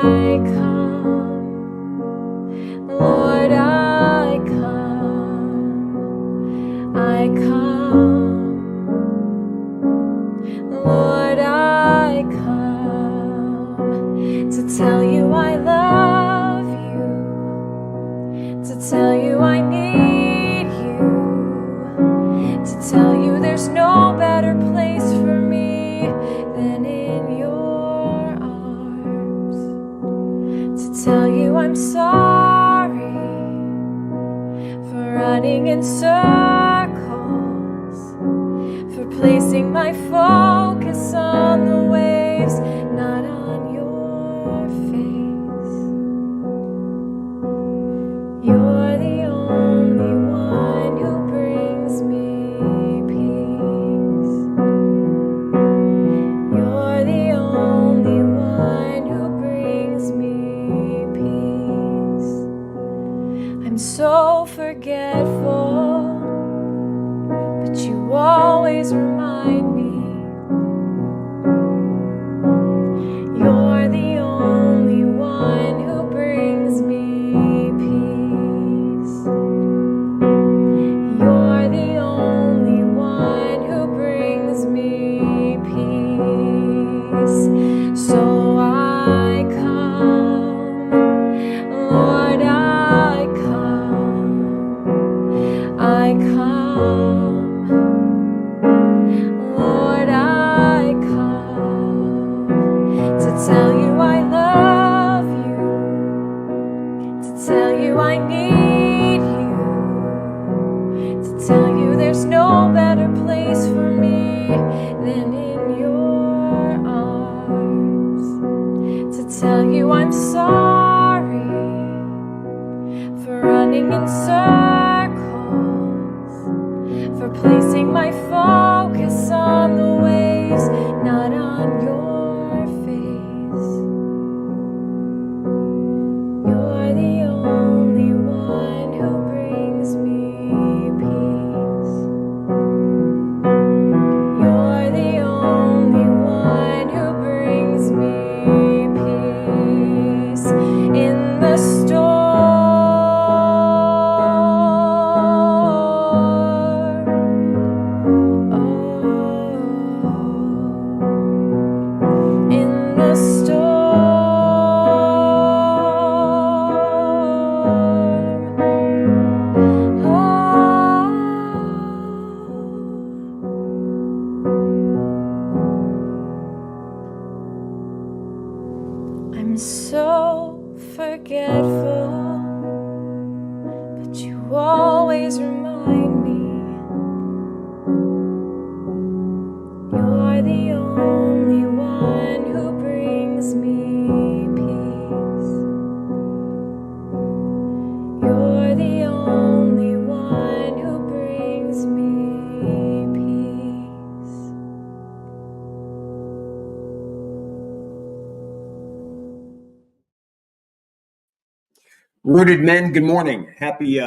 I come, Lord, I come, I come, Lord, I come to tell you I love you, to tell you I need you, to tell you there's no better place for me than in your arms, to tell you I'm sorry for running in circles, for placing my focus on the waves, not on your face. You're the only one who brings me peace. You're the only one who brings me peace. I'm so forgetful, but you always remind me. You're the only one who brings me peace. You're the only one who brings me peace. So I come, Lord, I come, I come, Lord, I come to tell you I love you, to tell you I need you, to tell you there's no better place for me than in your arms, to tell you I'm sorry for running in circles, for placing my focus on the waves, not on your face. You're the only one who brings me peace. You're the only one who brings me peace in the storm. In the storm. I'm so forgetful, but you always remind me. You're the only one who brings me peace. You're the only one who brings me peace. Rooted men, good morning. Happy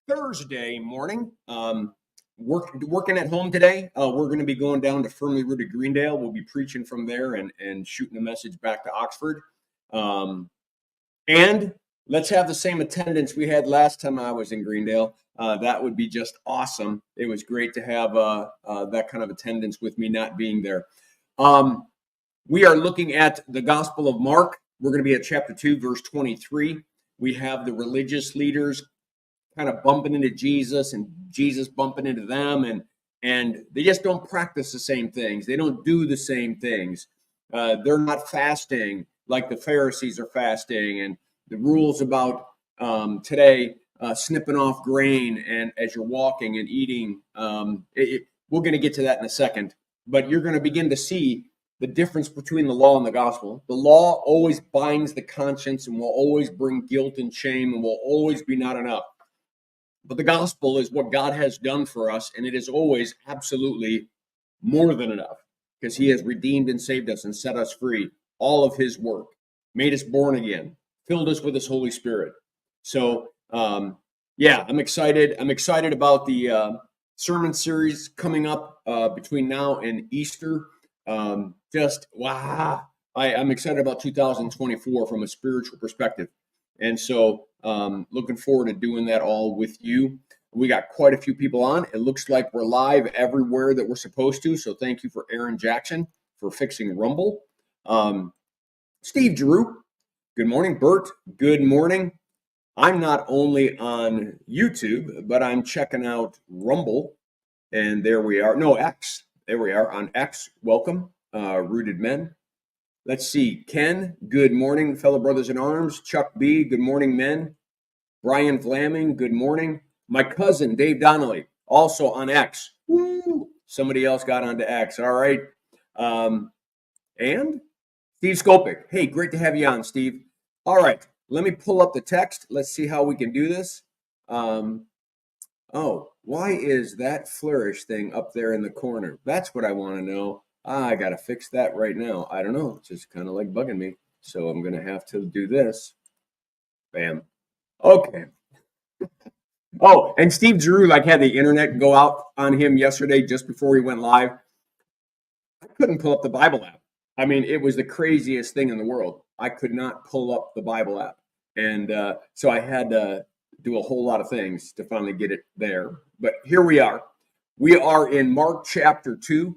Thursday morning. Working at home today. We're going to be going down to Firmly Rooted Greendale. We'll be preaching from there and shooting a message back to Oxford. And let's have the same attendance we had last time I was in Greendale. That would be just awesome. It was great to have that kind of attendance with me not being there. We are looking at the Gospel of Mark. We're going to be at chapter 2, verse 23. We have the religious leaders kind of bumping into Jesus and Jesus bumping into them, and they just don't practice the same things. They don't do the same things. They're not fasting like the Pharisees are fasting, and the rules about today snipping off grain and as you're walking and eating. We're going to get to that in a second, but you're going to begin to see the difference between the law and the gospel. The law always binds the conscience and will always bring guilt and shame and will always be not enough. But the gospel is what God has done for us, and it is always absolutely more than enough because he has redeemed and saved us and set us free. All of his work, made us born again, filled us with his Holy Spirit. So, I'm excited. I'm excited about the sermon series coming up between now and Easter. Just wow! I'm excited about 2024 from a spiritual perspective. And so looking forward to doing that all with you. We got quite a few people on. It looks like we're live everywhere that we're supposed to. So thank you for Aaron Jackson for fixing Rumble. Steve Drew, good morning. Bert, good morning. I'm not only on YouTube, but I'm checking out Rumble. And there we are. No, X. There we are on X. Welcome, Rooted Men. Let's see. Ken, good morning, fellow brothers in arms. Chuck B, good morning, men. Brian Flaming, good morning. My cousin, Dave Donnelly, also on X. Woo! Somebody else got onto X. All right. And Steve Skopik. Hey, great to have you on, Steve. All right. Let me pull up the text. Let's see how we can do this. Oh, why is that flourish thing up there in the corner? That's what I want to know. I got to fix that right now. I don't know. It's just kind of like bugging me. So I'm going to have to do this. Bam. Okay. Oh, and Steve Drew, like, had the internet go out on him yesterday just before he went live. I couldn't pull up the Bible app. I mean, it was the craziest thing in the world. I could not pull up the Bible app. And so I had to do a whole lot of things to finally get it there. But here we are. We are in Mark chapter 2.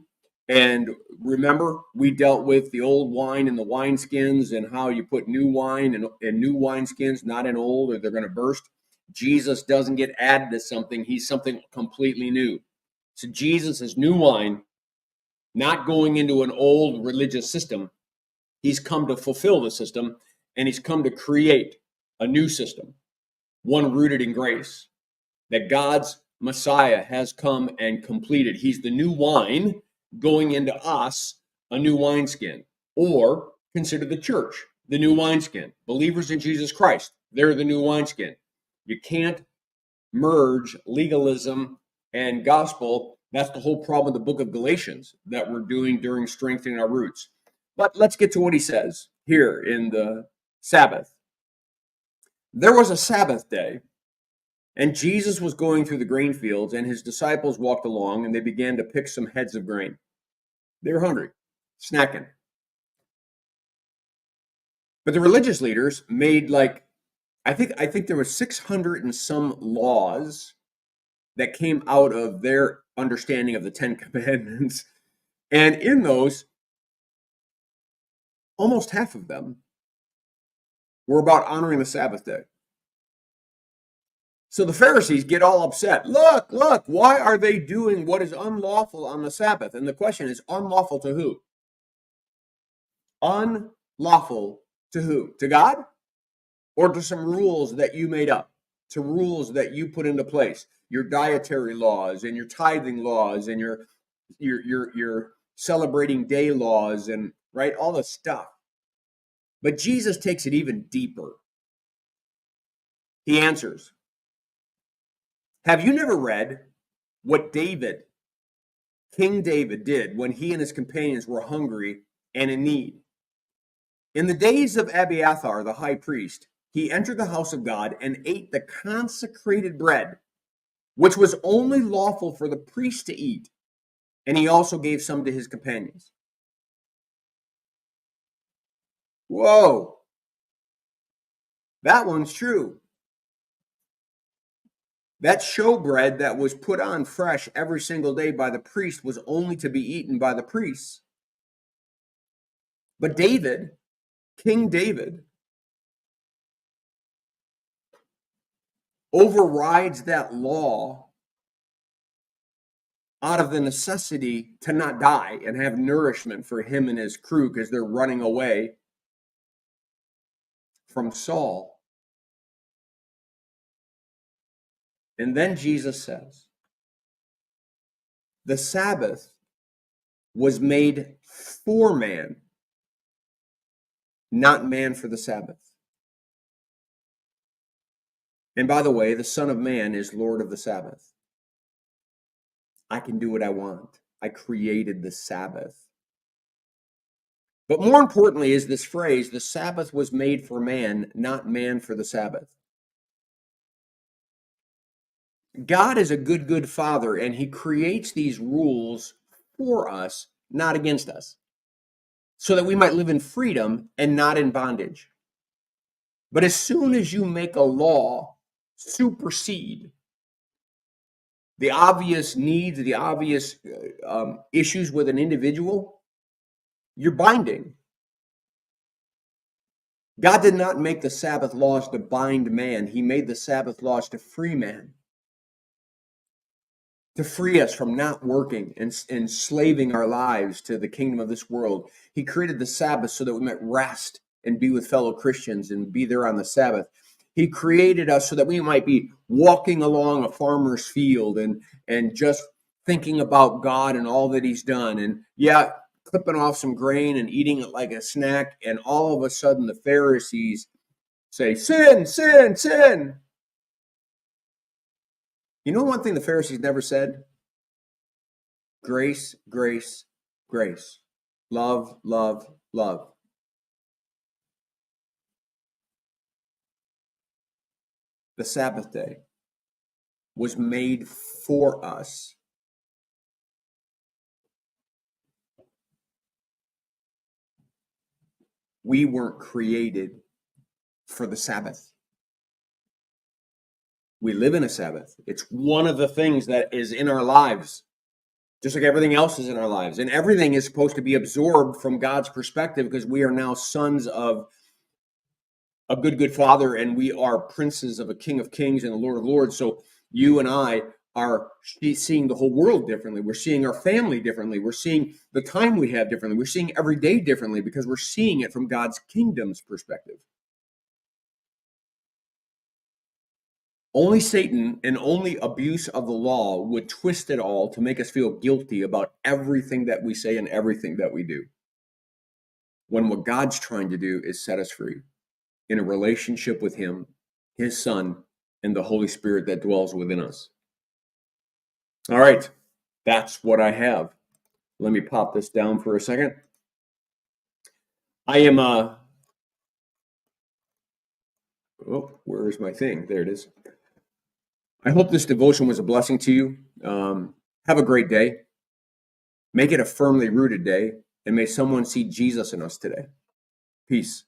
And remember, we dealt with the old wine and the wineskins and how you put new wine in new wineskins, not in old, or they're going to burst. Jesus doesn't get added to something. He's something completely new. So Jesus is new wine, not going into an old religious system. He's come to fulfill the system, and he's come to create a new system, one rooted in grace, that God's Messiah has come and completed. He's the new wine going into us, a new wineskin. Or consider the church the new wineskin. Believers in Jesus Christ, they're the new wineskin. You can't merge legalism and gospel. That's the whole problem with the book of Galatians that we're doing during strengthening our roots. But let's get to what he says here in the Sabbath. There was a Sabbath day, and Jesus was going through the grain fields, and his disciples walked along, and they began to pick some heads of grain. They were hungry, snacking. But the religious leaders made I think there were 600 and some laws that came out of their understanding of the Ten Commandments. And in those, almost half of them were about honoring the Sabbath day. So the Pharisees get all upset. Look, why are they doing what is unlawful on the Sabbath? And the question is, unlawful to who? Unlawful to who? To God? Or to some rules that you made up? To rules that you put into place? Your dietary laws and your tithing laws and your celebrating day laws and right, all the stuff. But Jesus takes it even deeper. He answers, have you never read what King David did when he and his companions were hungry and in need? In the days of Abiathar, the high priest, he entered the house of God and ate the consecrated bread, which was only lawful for the priest to eat, and he also gave some to his companions. Whoa, that one's true. That showbread that was put on fresh every single day by the priest was only to be eaten by the priests. But David, King David, overrides that law out of the necessity to not die and have nourishment for him and his crew because they're running away from Saul. And then Jesus says, the Sabbath was made for man, not man for the Sabbath. And by the way, the Son of Man is Lord of the Sabbath. I can do what I want. I created the Sabbath. But more importantly is this phrase, the Sabbath was made for man, not man for the Sabbath. God is a good father, and he creates these rules for us, not against us. so that we might live in freedom and not in bondage. But as soon as you make a law supersede the obvious needs, the obvious issues with an individual, you're binding. God did not make the Sabbath laws to bind man. He made the Sabbath laws to free man, to free us from not working and enslaving our lives to the kingdom of this world. He created the Sabbath so that we might rest and be with fellow Christians and be there on the Sabbath. He created us so that we might be walking along a farmer's field and just thinking about God and all that he's done. And yeah, clipping off some grain and eating it like a snack. And all of a sudden the Pharisees say, sin, sin, sin. You know one thing the Pharisees never said? Grace, grace, grace. Love, love, love. The Sabbath day was made for us. We weren't created for the Sabbath. We live in a Sabbath. It's one of the things that is in our lives, just like everything else is in our lives. And everything is supposed to be absorbed from God's perspective because we are now sons of a good Father, and we are princes of a King of Kings and a Lord of Lords. So you and I are seeing the whole world differently. We're seeing our family differently. We're seeing the time we have differently. We're seeing every day differently because we're seeing it from God's kingdom's perspective. Only Satan and only abuse of the law would twist it all to make us feel guilty about everything that we say and everything that we do. When what God's trying to do is set us free in a relationship with him, his Son, and the Holy Spirit that dwells within us. All right, that's what I have. Let me pop this down for a second. I am, where is my thing? There it is. I hope this devotion was a blessing to you. Have a great day. Make it a firmly rooted day, and may someone see Jesus in us today. Peace.